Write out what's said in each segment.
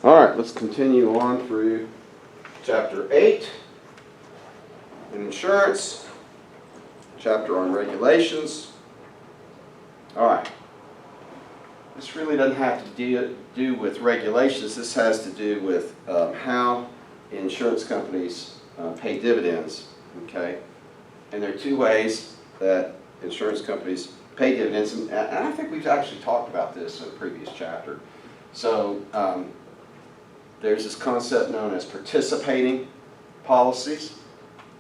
All right, let's continue on through Chapter 8 in insurance, chapter on regulations. All right, this really doesn't have to do with regulations. This has to do with how insurance companies pay dividends, okay? And there are two ways that insurance companies pay dividends, and I think we've actually talked about this in a previous chapter. So there's this concept known as participating policies,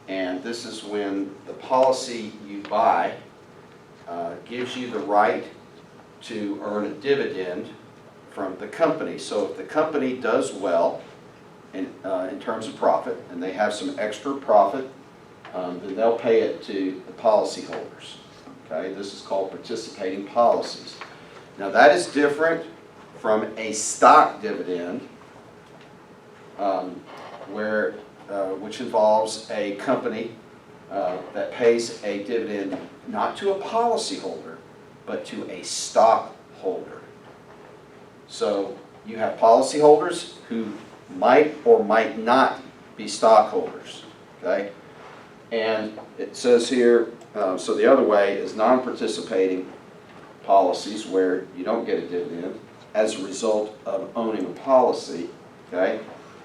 and this is when the policy you buy gives you the right to earn a dividend from the company. So if the company does well in terms of profit, and they have some extra profit, then they'll pay it to the policyholders. Okay, this is called participating policies. Now that is different from a stock dividend, which involves a company that pays a dividend not to a policyholder, but to a stockholder. So you have policyholders who might or might not be stockholders, okay? And it says here, so the other way is non-participating policies where you don't get a dividend as a result of owning a policy, okay?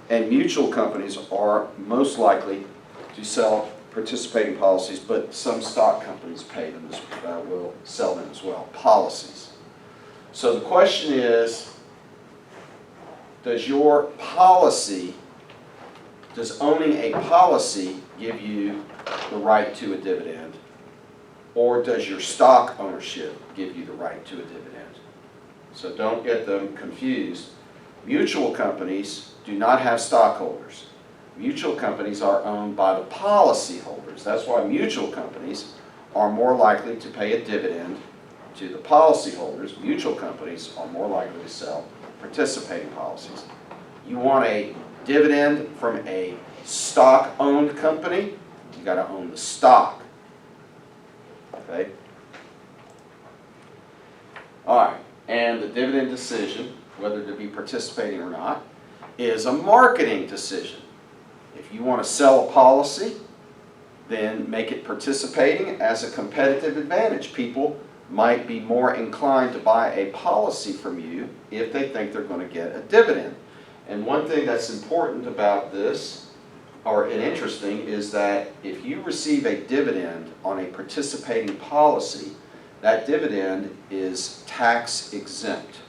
And mutual companies are most likely to sell participating policies, but some stock companies pay them will sell them as well, policies. So the question is, does owning a policy give you the right to a dividend, or does your stock ownership give you the right to a dividend? So don't get them confused. Mutual companies do not have stockholders. Mutual companies are owned by the policyholders. That's why mutual companies are more likely to pay a dividend to the policyholders. Mutual companies are more likely to sell participating policies. You want a dividend from a stock-owned company, you got to own the stock. Okay? All right, and the dividend decision, whether to be participating or not, is a marketing decision. If you want to sell a policy, then make it participating as a competitive advantage. People might be more inclined to buy a policy from you if they think they're going to get a dividend. And one thing that's important about this, and interesting, is that if you receive a dividend on a participating policy, that dividend is tax exempt.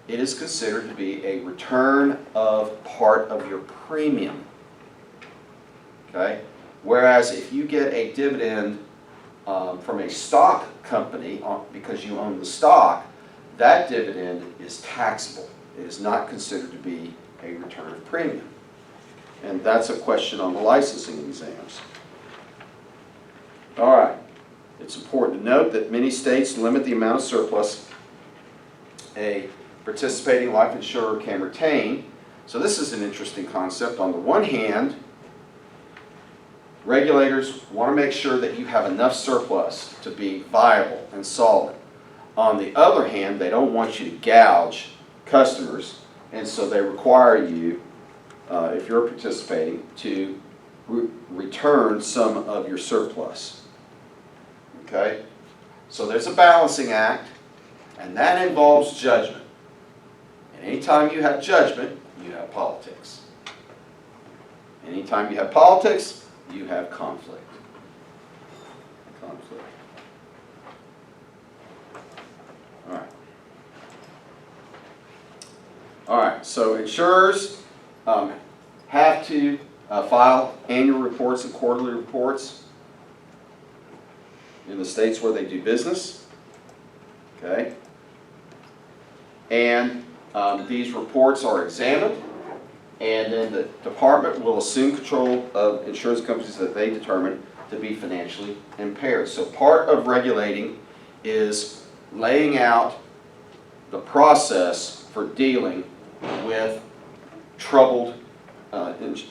It is considered to be a return of part of your premium. Okay? Whereas if you get a dividend from a stock company because you own the stock, that dividend is taxable. It is not considered to be a return of premium. And that's a question on the licensing exams. All right. It's important to note that many states limit the amount of surplus a participating life insurer can retain. So this is an interesting concept. On the one hand, regulators want to make sure that you have enough surplus to be viable and solid. On the other hand, they don't want you to gouge customers, and so they require you, if you're participating, to return some of your surplus. Okay? So there's a balancing act, and that involves judgment. And anytime you have judgment, you have politics. Anytime you have politics, you have conflict. All right. All right, so insurers have to file annual reports and quarterly reports in the states where they do business. Okay? And these reports are examined, and then the department will assume control of insurance companies that they determine to be financially impaired. So part of regulating is laying out the process for dealing with troubled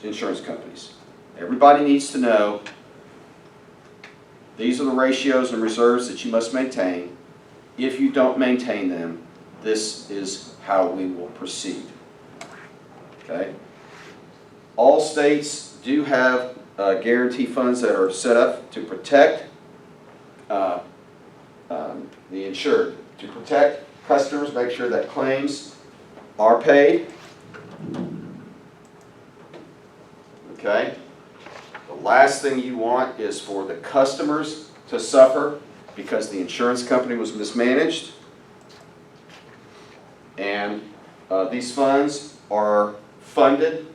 insurance companies. Everybody needs to know these are the ratios and reserves that you must maintain. If you don't maintain them, this is how we will proceed. Okay? All states do have guarantee funds that are set up to protect the insured, to protect customers, make sure that claims are paid. Okay? The last thing you want is for the customers to suffer because the insurance company was mismanaged. And these funds are funded,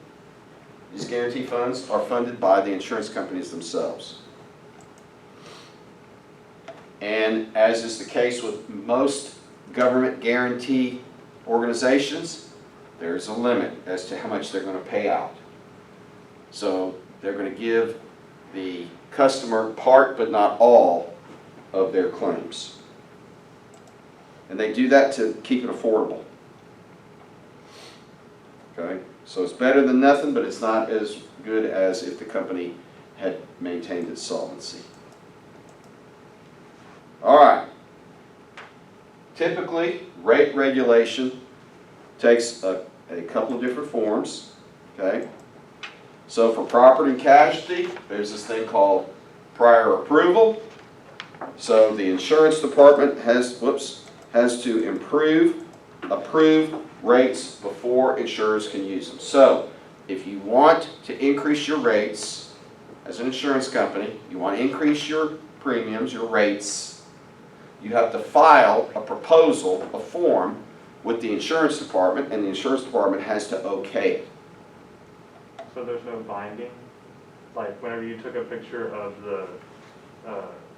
these guarantee funds are funded by the insurance companies themselves. And as is the case with most government guarantee organizations, there's a limit as to how much they're going to pay out. So they're going to give the customer part but not all of their claims. And they do that to keep it affordable. Okay? So it's better than nothing, but it's not as good as if the company had maintained its solvency. All right. Typically, rate regulation takes a couple of different forms. Okay? So for property and casualty, there's this thing called prior approval. So the insurance department has to approve rates before insurers can use them. So if you want to increase your rates as an insurance company, you want to increase your premiums, your rates, you have to file a proposal, a form, with the insurance department, and the insurance department has to okay it. So there's no binding? Like whenever you took a picture of the,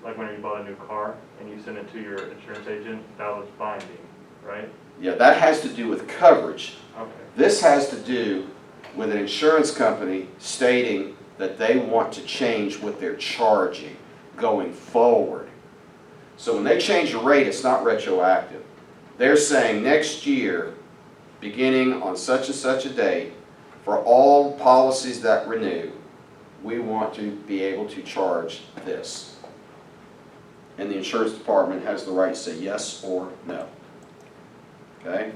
like whenever you bought a new car and you sent it to your insurance agent, that was binding, right? Yeah, that has to do with coverage. Okay. This has to do with an insurance company stating that they want to change what they're charging going forward. So when they change a rate, it's not retroactive. They're saying next year, beginning on such and such a date, for all policies that renew, we want to be able to charge this. And the insurance department has the right to say yes or no. Okay?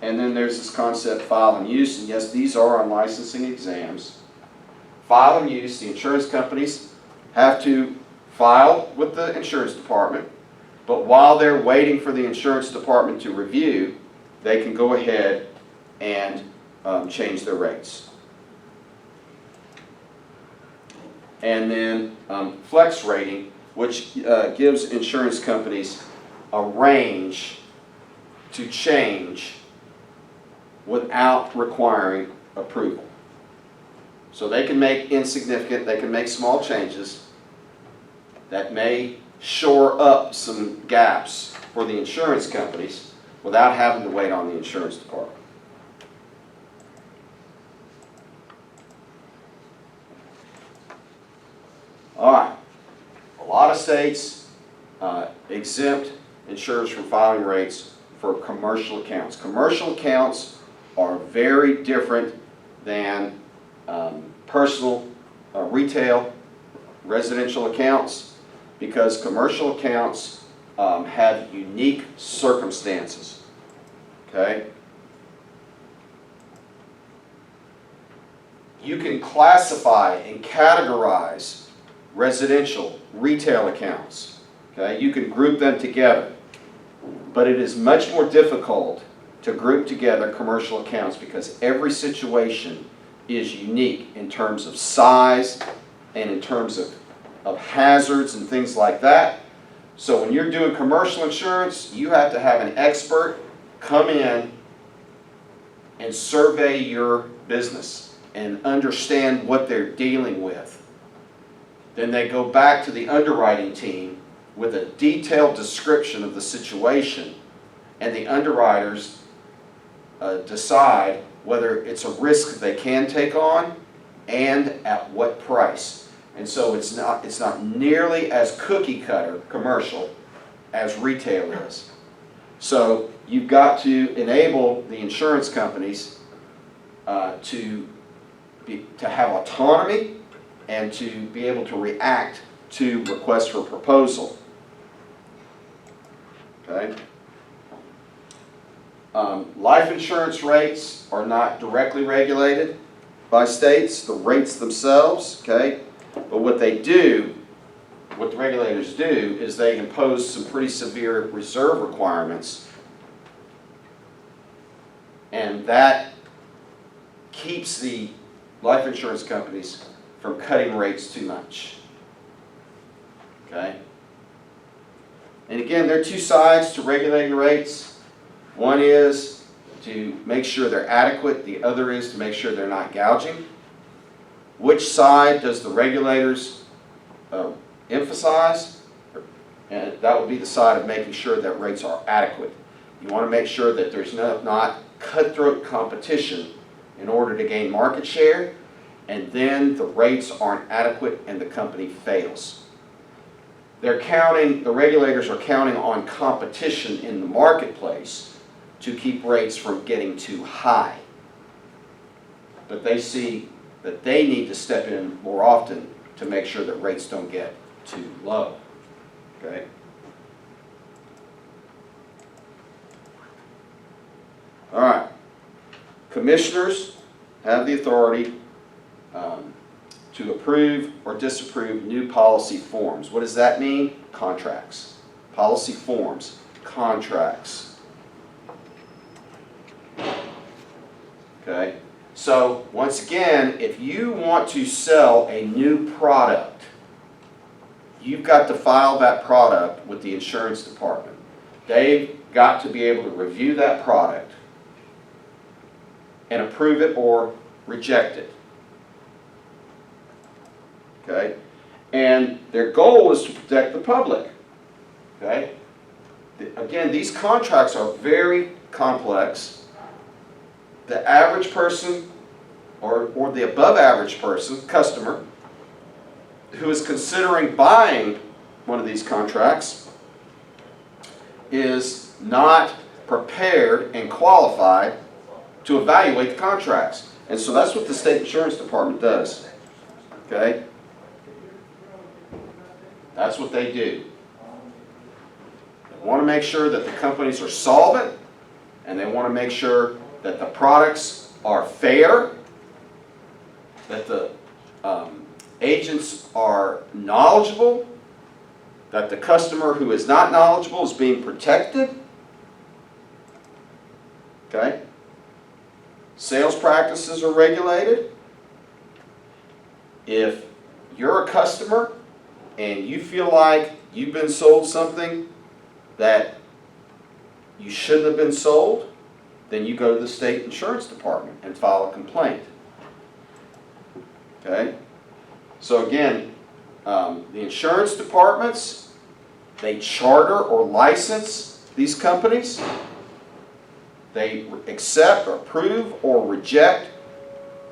And then there's this concept, file and use, and yes, these are on licensing exams. File and use, the insurance companies have to file with the insurance department, but while they're waiting for the insurance department to review, they can go ahead and change their rates. And then flex rating, which gives insurance companies a range to change without requiring approval. So they can make insignificant, they can make small changes that may shore up some gaps for the insurance companies without having to wait on the insurance department. All right. A lot of states exempt insurers from filing rates for commercial accounts. Commercial accounts are very different than personal, retail, residential accounts, because commercial accounts have unique circumstances. Okay? You can classify and categorize residential, retail accounts. Okay? You can group them together. But it is much more difficult to group together commercial accounts because every situation is unique in terms of size and in terms of hazards and things like that. So when you're doing commercial insurance, you have to have an expert come in and survey your business and understand what they're dealing with. Then they go back to the underwriting team with a detailed description of the situation, and the underwriters decide whether it's a risk they can take on and at what price. And so it's not nearly as cookie cutter commercial as retail is. So you've got to enable the insurance companies to have autonomy and to be able to react to requests for proposal. Okay? Life insurance rates are not directly regulated by states, the rates themselves, okay? But what they do, what the regulators do, is they impose some pretty severe reserve requirements, and that keeps the life insurance companies from cutting rates too much, okay? And again, there are two sides to regulating rates. One is to make sure they're adequate, the other is to make sure they're not gouging. Which side does the regulators emphasize? And that would be the side of making sure that rates are adequate. You want to make sure that there's not cutthroat competition in order to gain market share, and then the rates aren't adequate and the company fails. The regulators are counting on competition in the marketplace to keep rates from getting too high. But they see that they need to step in more often to make sure that rates don't get too low. Okay? All right. Commissioners have the authority to approve or disapprove new policy forms. What does that mean? Contracts. Policy forms. Contracts. Okay? So, once again, if you want to sell a new product, you've got to file that product with the insurance department. They've got to be able to review that product and approve it or reject it. Okay? And their goal is to protect the public. Okay? Again, these contracts are very complex. The average person or the above average person, customer, who is considering buying one of these contracts is not prepared and qualified to evaluate the contracts. And so that's what the state insurance department does. Okay? That's what they do. They want to make sure that the companies are solvent, and they want to make sure that the products are fair, that the agents are knowledgeable, that the customer who is not knowledgeable is being protected. Okay? Sales practices are regulated. If you're a customer and you feel like you've been sold something that you shouldn't have been sold, then you go to the state insurance department and file a complaint. Okay? So again, the insurance departments, they charter or license these companies. They accept, approve, or reject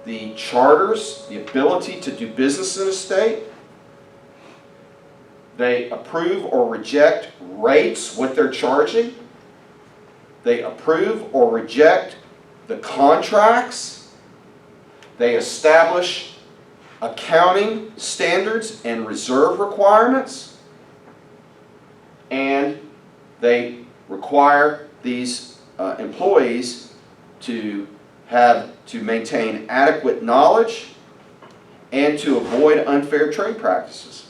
the charters, the ability to do business in a state. They approve or reject rates, what they're charging. They approve or reject the contracts. They establish accounting standards and reserve requirements. And they require these employees to maintain adequate knowledge and to avoid unfair trade practices.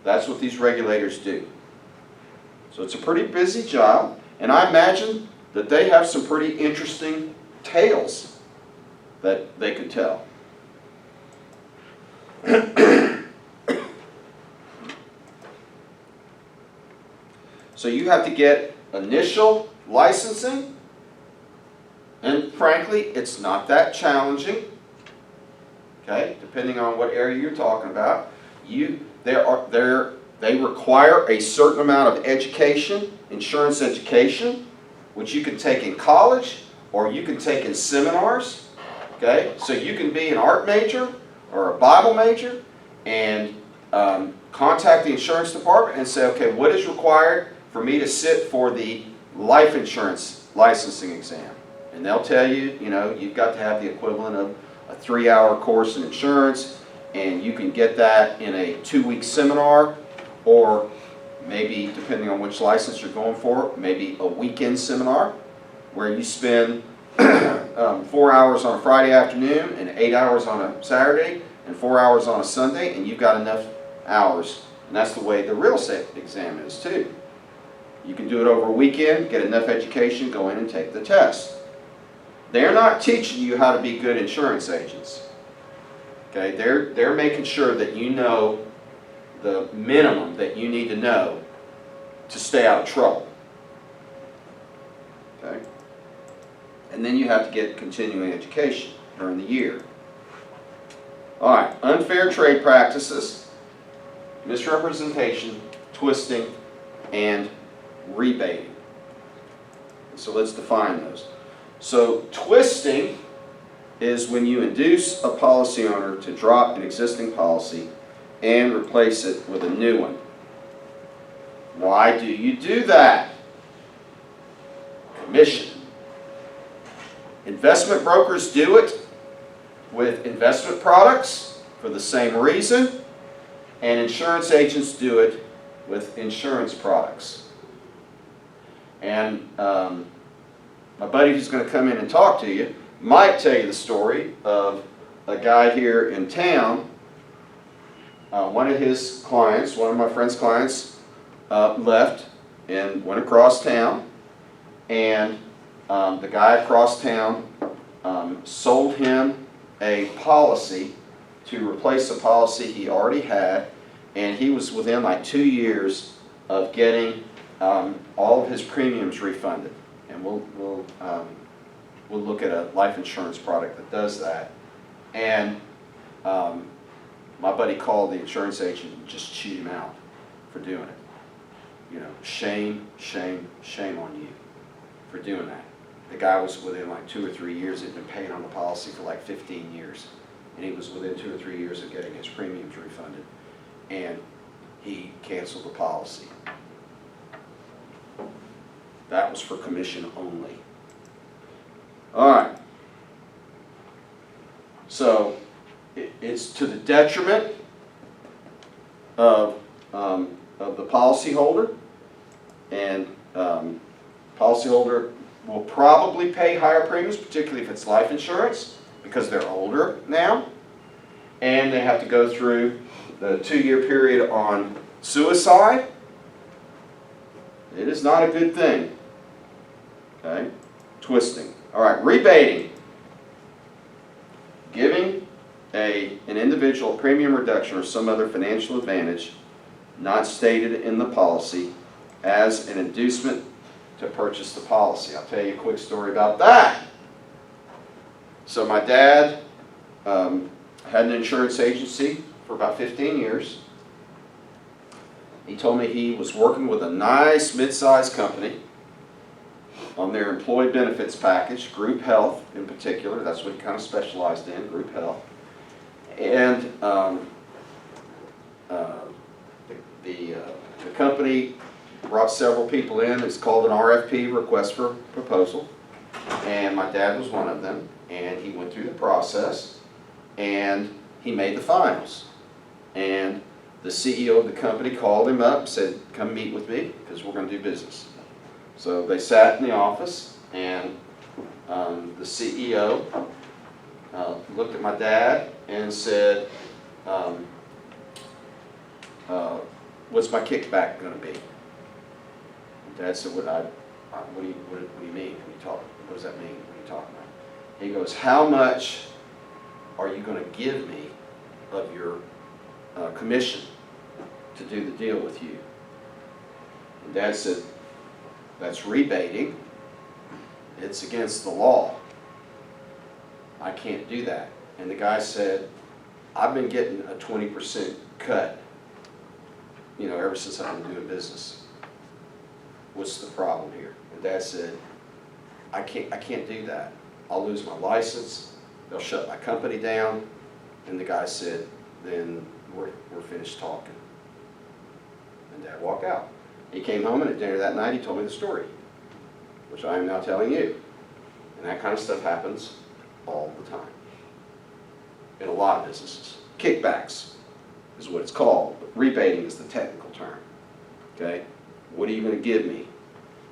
That's what these regulators do. So it's a pretty busy job, and I imagine that they have some pretty interesting tales that they could tell. So you have to get initial licensing, and frankly, it's not that challenging. Okay, depending on what area you're talking about, they require a certain amount of education, insurance education, which you can take in college or you can take in seminars. Okay, so you can be an art major or a Bible major and contact the insurance department and say, okay, what is required for me to sit for the life insurance licensing exam? And they'll tell you, you've got to have the equivalent of a 3-hour course in insurance, and you can get that in a 2-week seminar, or maybe, depending on which license you're going for, maybe a weekend seminar. where you spend 4 hours on a Friday afternoon and 8 hours on a Saturday and 4 hours on a Sunday, and you've got enough hours. And that's the way the real estate exam is too. You can do it over a weekend, get enough education, go in and take the test. They're not teaching you how to be good insurance agents. Okay, they're making sure that you know the minimum that you need to know to stay out of trouble. Okay? And then you have to get continuing education during the year. All right, unfair trade practices, misrepresentation, twisting, and rebating. So let's define those. So twisting is when you induce a policy owner to drop an existing policy and replace it with a new one. Why do you do that? Commission. Investment brokers do it with investment products for the same reason, and insurance agents do it with insurance products. And my buddy who's going to come in and talk to you might tell you the story of a guy here in town. One of his clients, one of my friend's clients, left and went across town, and the guy across town sold him a policy to replace a policy he already had, and he was within like 2 years of getting all of his premiums refunded. And we'll look at a life insurance product that does that. And my buddy called the insurance agent and just chewed him out for doing it. You know, shame, shame, shame on you for doing that. The guy was within like 2 or 3 years. He'd been paying on the policy for like 15 years. And he was within 2 or 3 years of getting his premiums refunded. And he canceled the policy. That was for commission only. All right. So it's to the detriment of the policyholder, and policyholder will probably pay higher premiums, particularly if it's life insurance, because they're older now, and they have to go through the 2-year period on suicide. It is not a good thing. Okay? Twisting. All right, rebating. Giving an individual a premium reduction or some other financial advantage not stated in the policy as an inducement to purchase the policy. I'll tell you a quick story about that. So my dad had an insurance agency for about 15 years. He told me he was working with a nice mid-sized company on their employee benefits package, group health in particular. That's what he kind of specialized in, group health. And the company brought several people in. It's called an RFP, request for proposal. And my dad was one of them. And he went through the process, and he made the finals. And the CEO of the company called him up and said, come meet with me because we're going to do business. So they sat in the office, and the CEO looked at my dad and said, what's my kickback going to be? Dad said, what do you mean? What does that mean? What are you talking about? He goes, how much are you going to give me of your commission to do the deal with you? And Dad said, that's rebating. It's against the law. I can't do that. And the guy said, I've been getting a 20% cut, ever since I've been doing business. What's the problem here? And Dad said, I can't do that. I'll lose my license. They'll shut my company down. And the guy said, then we're finished talking. And Dad walked out. He came home, and at dinner that night he told me the story, which I am now telling you. And that kind of stuff happens all the time in a lot of businesses. Kickbacks is what it's called, but rebating is the technical term. Okay? What are you going to give me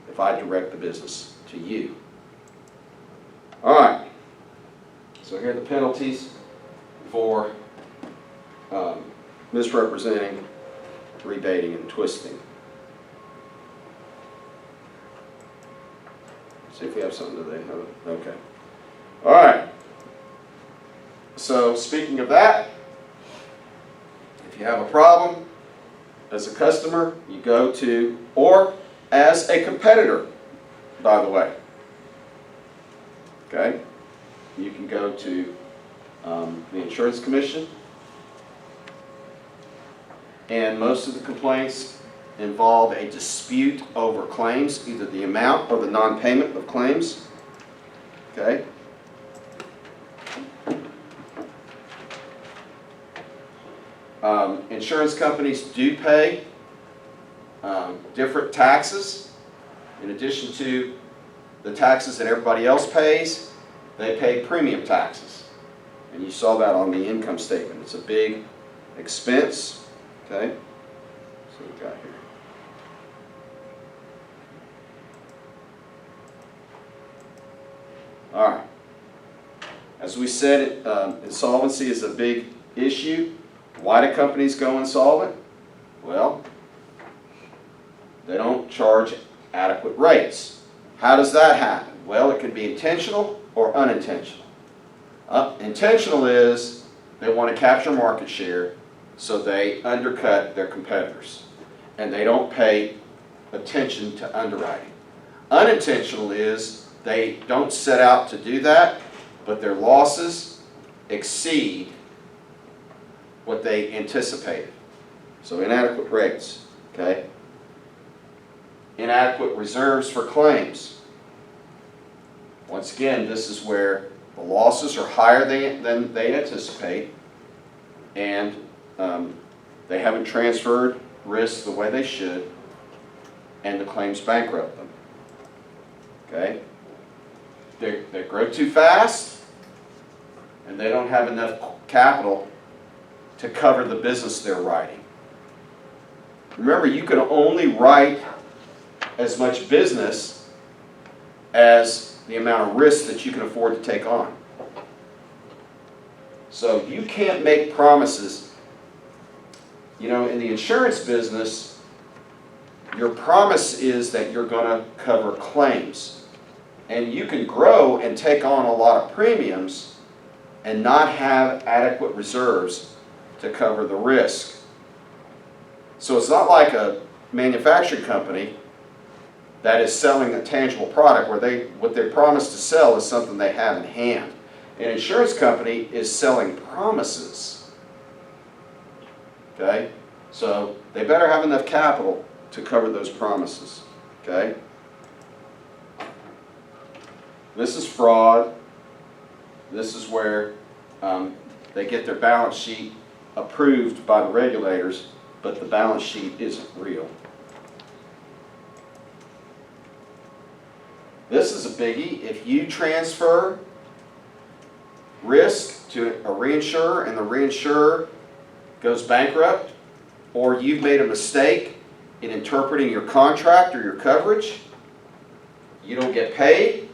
if I direct the business to you? All right. So here are the penalties for misrepresenting, rebating, and twisting. See if we have something today. Okay. All right. So speaking of that, if you have a problem as a customer, you go to, or as a competitor, by the way. Okay? You can go to the Insurance Commission, and most of the complaints involve a dispute over claims, either the amount or the non-payment of claims. Okay? Insurance companies do pay different taxes. In addition to the taxes that everybody else pays, they pay premium taxes. And you saw that on the income statement. It's a big expense. Okay? So we got here. All right. As we said, insolvency is a big issue. Why do companies go insolvent? Well, they don't charge adequate rates. How does that happen? Well, it can be intentional or unintentional. Intentional is they want to capture market share, so they undercut their competitors, and they don't pay attention to underwriting. Unintentional is they don't set out to do that, but their losses exceed what they anticipated. So inadequate rates, okay? Inadequate reserves for claims. Once again, this is where the losses are higher than they anticipate, and they haven't transferred risks the way they should, and the claims bankrupt them. Okay? They grow too fast, and they don't have enough capital to cover the business they're writing. Remember, you can only write as much business as the amount of risk that you can afford to take on. So you can't make promises. You know, in the insurance business, your promise is that you're going to cover claims. And you can grow and take on a lot of premiums and not have adequate reserves to cover the risk. So it's not like a manufacturing company that is selling a tangible product where what they promise to sell is something they have in hand. An insurance company is selling promises. Okay? So they better have enough capital to cover those promises. Okay? This is fraud. This is where they get their balance sheet approved by the regulators, but the balance sheet isn't real. This is a biggie. If you transfer risk to a reinsurer and the reinsurer goes bankrupt, or you've made a mistake in interpreting your contract or your coverage, you don't get paid,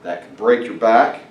that can break your back.